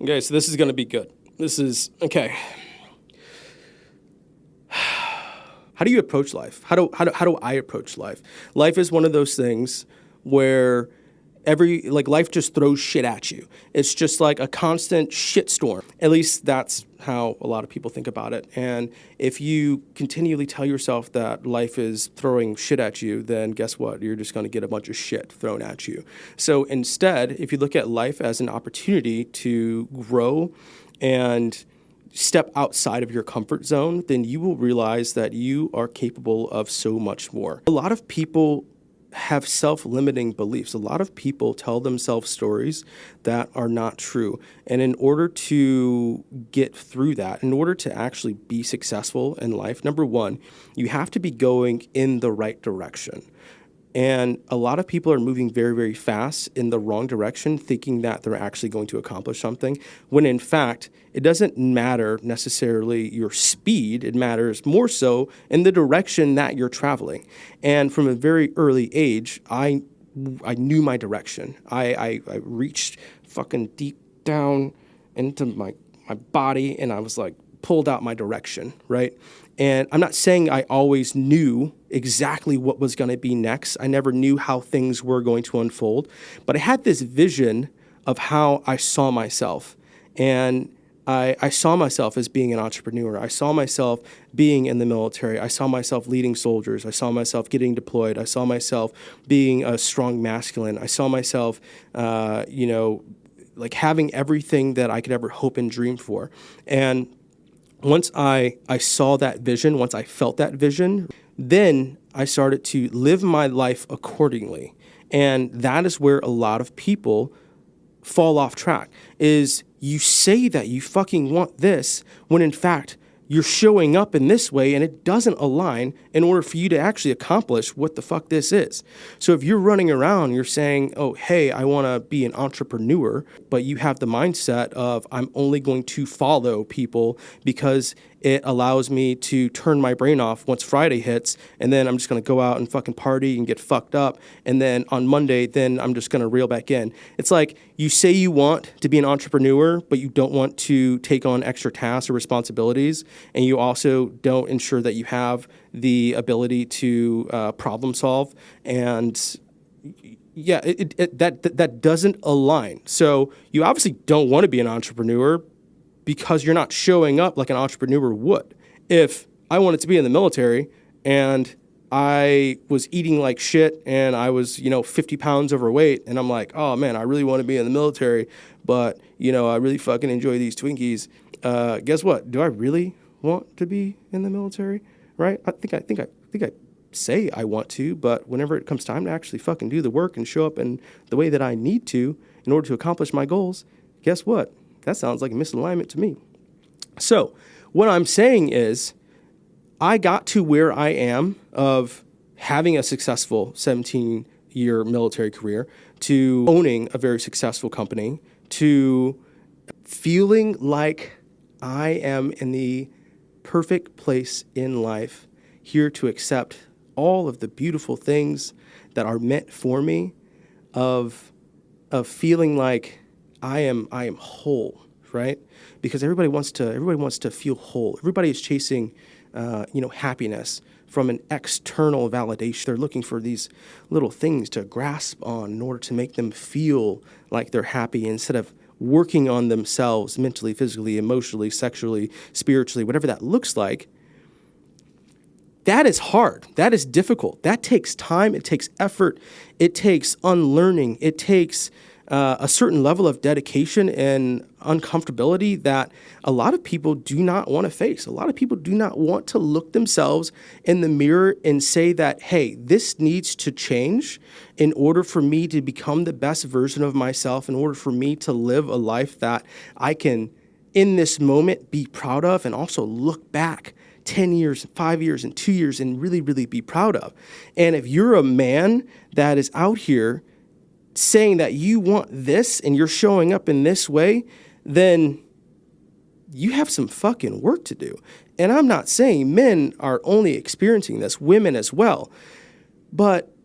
Okay, so this is going to be good. This is, okay. How do you approach life? How do I approach life? Life is one of those things where life just throws shit at you. It's just like a constant shitstorm. At least that's how a lot of people think about it. And if you continually tell yourself that life is throwing shit at you, then guess what? You're just going to get a bunch of shit thrown at you. So instead, if you look at life as an opportunity to grow and step outside of your comfort zone, then you will realize that you are capable of so much more. A lot of people have self-limiting beliefs. A lot of people tell themselves stories that are not true. And in order to get through that, in order to actually be successful in life, number one, you have to be going in the right direction. And a lot of people are moving very, very fast in the wrong direction, thinking that they're actually going to accomplish something, when in fact, it doesn't matter necessarily your speed. It matters more so in the direction that you're traveling. And from a very early age, I knew my direction. I reached fucking deep down into my body, and I was like, pulled out my direction, right? And I'm not saying I always knew exactly what was going to be next. I never knew how things were going to unfold, but I had this vision of how I saw myself. And I saw myself as being an entrepreneur. I saw myself being in the military. I saw myself leading soldiers. I saw myself getting deployed. I saw myself being a strong masculine. I saw myself, like having everything that I could ever hope and dream for. And once I saw that vision, once I felt that vision, then I started to live my life accordingly. And that is where a lot of people fall off track, is you say that you fucking want this when in fact you're showing up in this way and it doesn't align in order for you to actually accomplish what the fuck this is. So if you're running around, you're saying, oh, hey, I want to be an entrepreneur, but you have the mindset of I'm only going to follow people because it allows me to turn my brain off once Friday hits, and then I'm just going to go out and fucking party and get fucked up, and then on Monday, then I'm just going to reel back in. It's like you say you want to be an entrepreneur, but you don't want to take on extra tasks or responsibilities, and you also don't ensure that you have the ability to problem solve, and yeah, that doesn't align. So you obviously don't want to be an entrepreneur because you're not showing up like an entrepreneur would. If I wanted to be in the military and I was eating like shit and I was, 50 pounds overweight, and I'm like, oh man, I really want to be in the military, but, I really fucking enjoy these Twinkies. Guess what? Do I really want to be in the military? Right? I think I say I want to, but whenever it comes time to actually fucking do the work and show up in the way that I need to in order to accomplish my goals, guess what? That sounds like a misalignment to me. So what I'm saying is I got to where I am of having a successful 17-year military career, to owning a very successful company, to feeling like I am in the perfect place in life, here to accept all of the beautiful things that are meant for me, of feeling like I am whole, right? Because everybody wants to feel whole. Everybody is chasing, happiness from an external validation. They're looking for these little things to grasp on in order to make them feel like they're happy, instead of working on themselves mentally, physically, emotionally, sexually, spiritually, whatever that looks like. That is hard. That is difficult. That takes time. It takes effort. It takes unlearning. It takes a certain level of dedication and uncomfortability that a lot of people do not want to face. A lot of people do not want to look themselves in the mirror and say that, hey, this needs to change in order for me to become the best version of myself, in order for me to live a life that I can, in this moment, be proud of, and also look back 10 years, 5 years, and 2 years and really, really be proud of. And if you're a man that is out here saying that you want this and you're showing up in this way, then you have some fucking work to do. And I'm not saying men are only experiencing this, women as well. But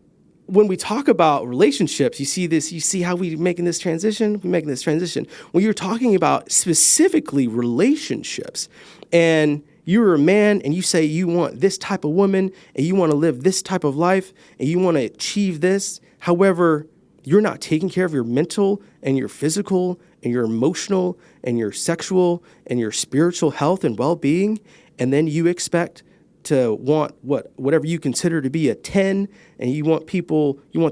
when we talk about relationships, you see how we're making this transition? When you're talking about specifically relationships, and you're a man and you say you want this type of woman and you want to live this type of life and you want to achieve this. However, you're not taking care of your mental and your physical and your emotional and your sexual and your spiritual health and well-being. And then you expect to want whatever you consider to be a 10, and you want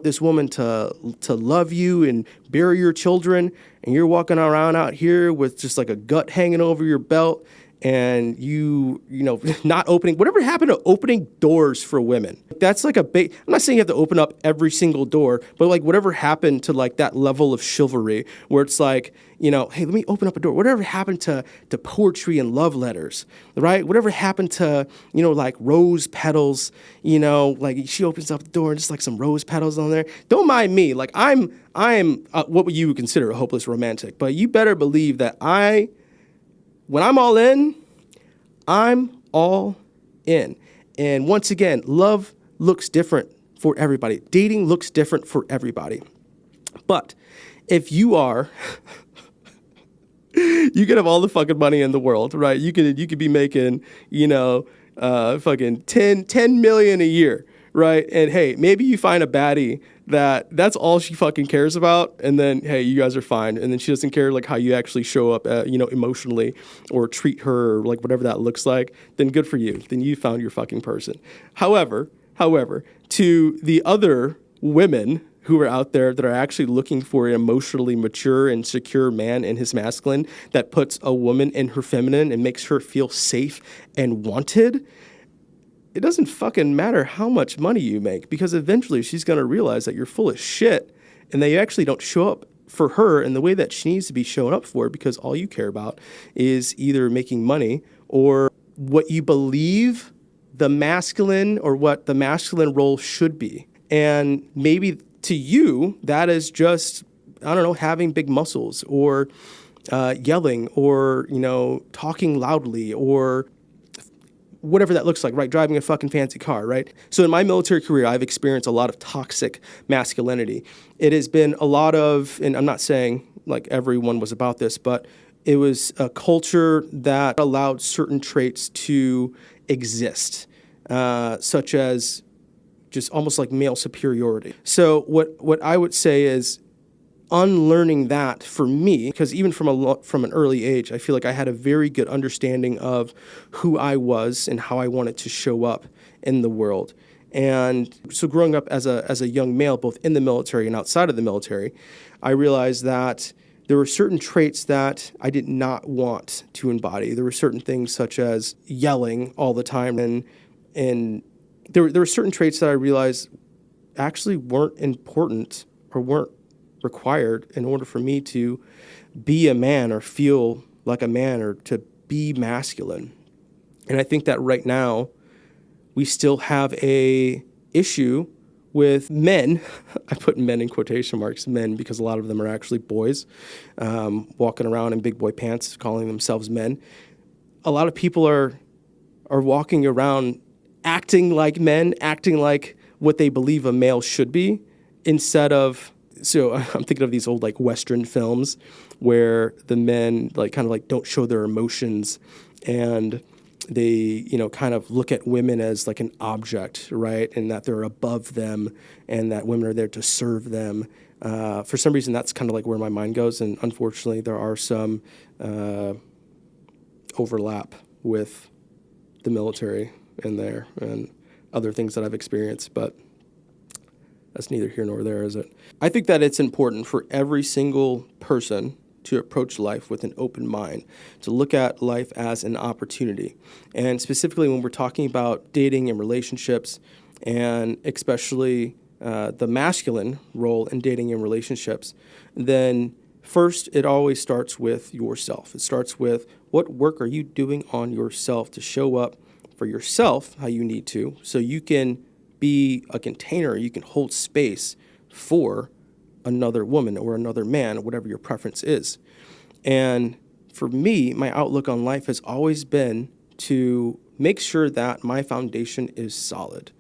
this woman to love you and bury your children, and you're walking around out here with just like a gut hanging over your belt, and you know, not opening, whatever happened to opening doors for women? That's like I'm not saying you have to open up every single door, but like whatever happened to like that level of chivalry where it's like, you know, hey, let me open up a door. Whatever happened to poetry and love letters, right? Whatever happened to, you know, like rose petals, you know, like she opens up the door and just like some rose petals on there. Don't mind me. Like I'm what would you consider a hopeless romantic, but you better believe that when I'm all in, I'm all in. And once again, love looks different for everybody. Dating looks different for everybody. But if you are, you could have all the fucking money in the world, right? You could be making, you know, fucking 10 million a year, right? And hey, maybe you find a baddie that's all she fucking cares about, and then hey, you guys are fine, and then she doesn't care like how you actually show up, you know, emotionally or treat her or like whatever that looks like. Then good for you. Then you found your fucking person. However, to the other women who are out there that are actually looking for an emotionally mature and secure man in his masculine that puts a woman in her feminine and makes her feel safe and wanted, it doesn't fucking matter how much money you make, because eventually she's going to realize that you're full of shit and that you actually don't show up for her in the way that she needs to be shown up for, because all you care about is either making money or what you believe the masculine or what the masculine role should be. And maybe to you, that is just, I don't know, having big muscles or yelling or, you know, talking loudly or whatever that looks like, right? Driving a fucking fancy car, right? So in my military career, I've experienced a lot of toxic masculinity. It has been a lot of, and I'm not saying like everyone was about this, but it was a culture that allowed certain traits to exist, such as just almost like male superiority. So what I would say is unlearning that for me, because even from an early age, I feel like I had a very good understanding of who I was and how I wanted to show up in the world. And so growing up as a young male, both in the military and outside of the military, I realized that there were certain traits that I did not want to embody. There were certain things such as yelling all the time, and there were certain traits that I realized actually weren't important or weren't required in order for me to be a man or feel like a man or to be masculine. And I think that right now we still have a issue with men. I put men in quotation marks, men, because a lot of them are actually boys walking around in big boy pants calling themselves men. A lot of people are walking around acting like men, acting like what they believe a male should be, instead of, so I'm thinking of these old like Western films where the men like kind of like don't show their emotions, and they, you know, kind of look at women as like an object, right? And that they're above them and that women are there to serve them. For some reason, that's kind of like where my mind goes. And unfortunately, there are some overlap with the military in there and other things that I've experienced, but that's neither here nor there, is it? I think that it's important for every single person to approach life with an open mind, to look at life as an opportunity. And specifically when we're talking about dating and relationships, and especially the masculine role in dating and relationships, then first it always starts with yourself. It starts with what work are you doing on yourself to show up for yourself how you need to, so you can be a container, you can hold space for another woman or another man, whatever your preference is. And for me, my outlook on life has always been to make sure that my foundation is solid.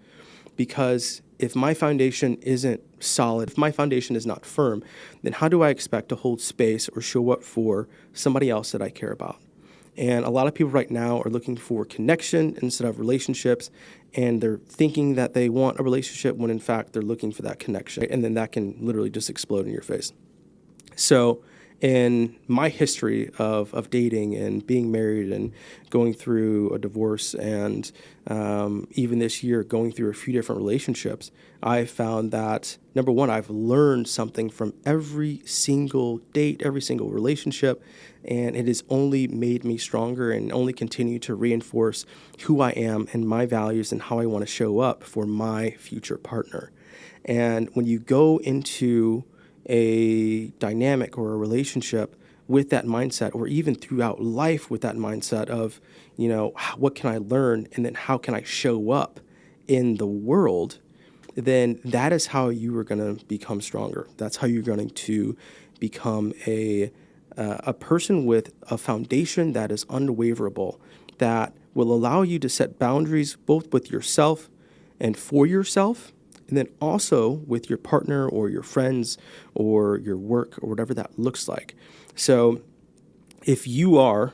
Because if my foundation isn't solid, if my foundation is not firm, then how do I expect to hold space or show up for somebody else that I care about? And a lot of people right now are looking for connection instead of relationships, and they're thinking that they want a relationship when in fact they're looking for that connection, and then that can literally just explode in your face. So in my history of dating and being married and going through a divorce and even this year going through a few different relationships, I found that, number one, I've learned something from every single date, every single relationship, and it has only made me stronger and only continue to reinforce who I am and my values and how I want to show up for my future partner. And when you go into a dynamic or a relationship with that mindset, or even throughout life with that mindset of, what can I learn and then how can I show up in the world, then that is how you are going to become stronger. That's how you're going to become a person with a foundation that is unwaverable, that will allow you to set boundaries both with yourself and for yourself, and then also with your partner or your friends or your work or whatever that looks like. So if you are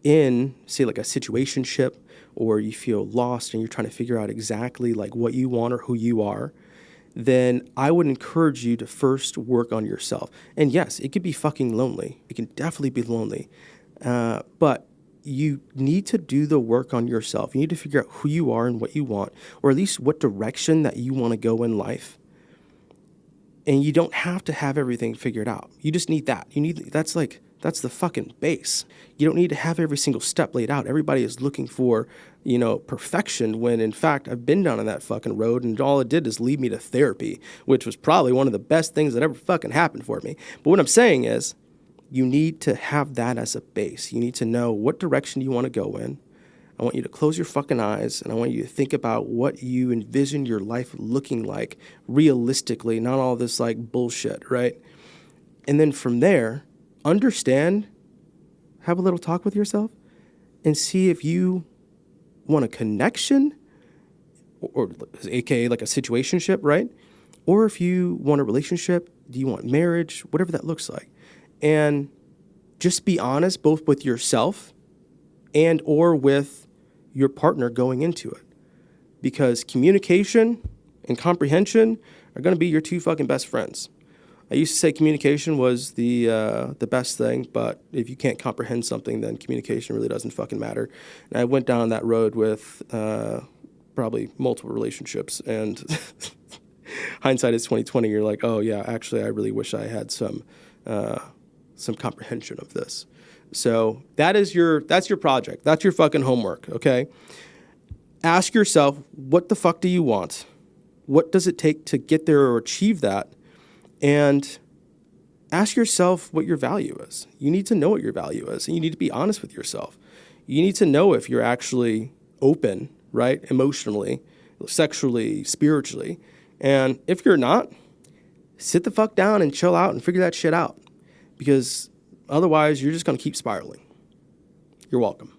in, say, like a situationship, or you feel lost and you're trying to figure out exactly like what you want or who you are, then I would encourage you to first work on yourself. And yes, it could be fucking lonely. It can definitely be lonely. But you need to do the work on yourself. You need to figure out who you are and what you want, or at least what direction that you want to go in life. And you don't have to have everything figured out. You just need that. That's the fucking base. You don't need to have every single step laid out. Everybody is looking for, perfection, when in fact I've been down on that fucking road and all it did is lead me to therapy, which was probably one of the best things that ever fucking happened for me. But what I'm saying is, you need to have that as a base. You need to know what direction you want to go in. I want you to close your fucking eyes, and I want you to think about what you envision your life looking like realistically, not all this like bullshit, right? And then from there, understand, have a little talk with yourself, and see if you want a connection, or aka like a situationship, right? Or if you want a relationship, do you want marriage, whatever that looks like. And just be honest both with yourself and or with your partner going into it. Because communication and comprehension are going to be your two fucking best friends. I used to say communication was the best thing, but if you can't comprehend something, then communication really doesn't fucking matter. And I went down that road with probably multiple relationships, and hindsight is 2020. You're like, oh yeah, actually, I really wish I had some comprehension of this. So that's your project. That's your fucking homework, okay? Ask yourself, what the fuck do you want? What does it take to get there or achieve that? And ask yourself what your value is. You need to know what your value is, and you need to be honest with yourself. You need to know if you're actually open, right? Emotionally, sexually, spiritually. And if you're not, sit the fuck down and chill out and figure that shit out. Because otherwise, you're just going to keep spiraling. You're welcome.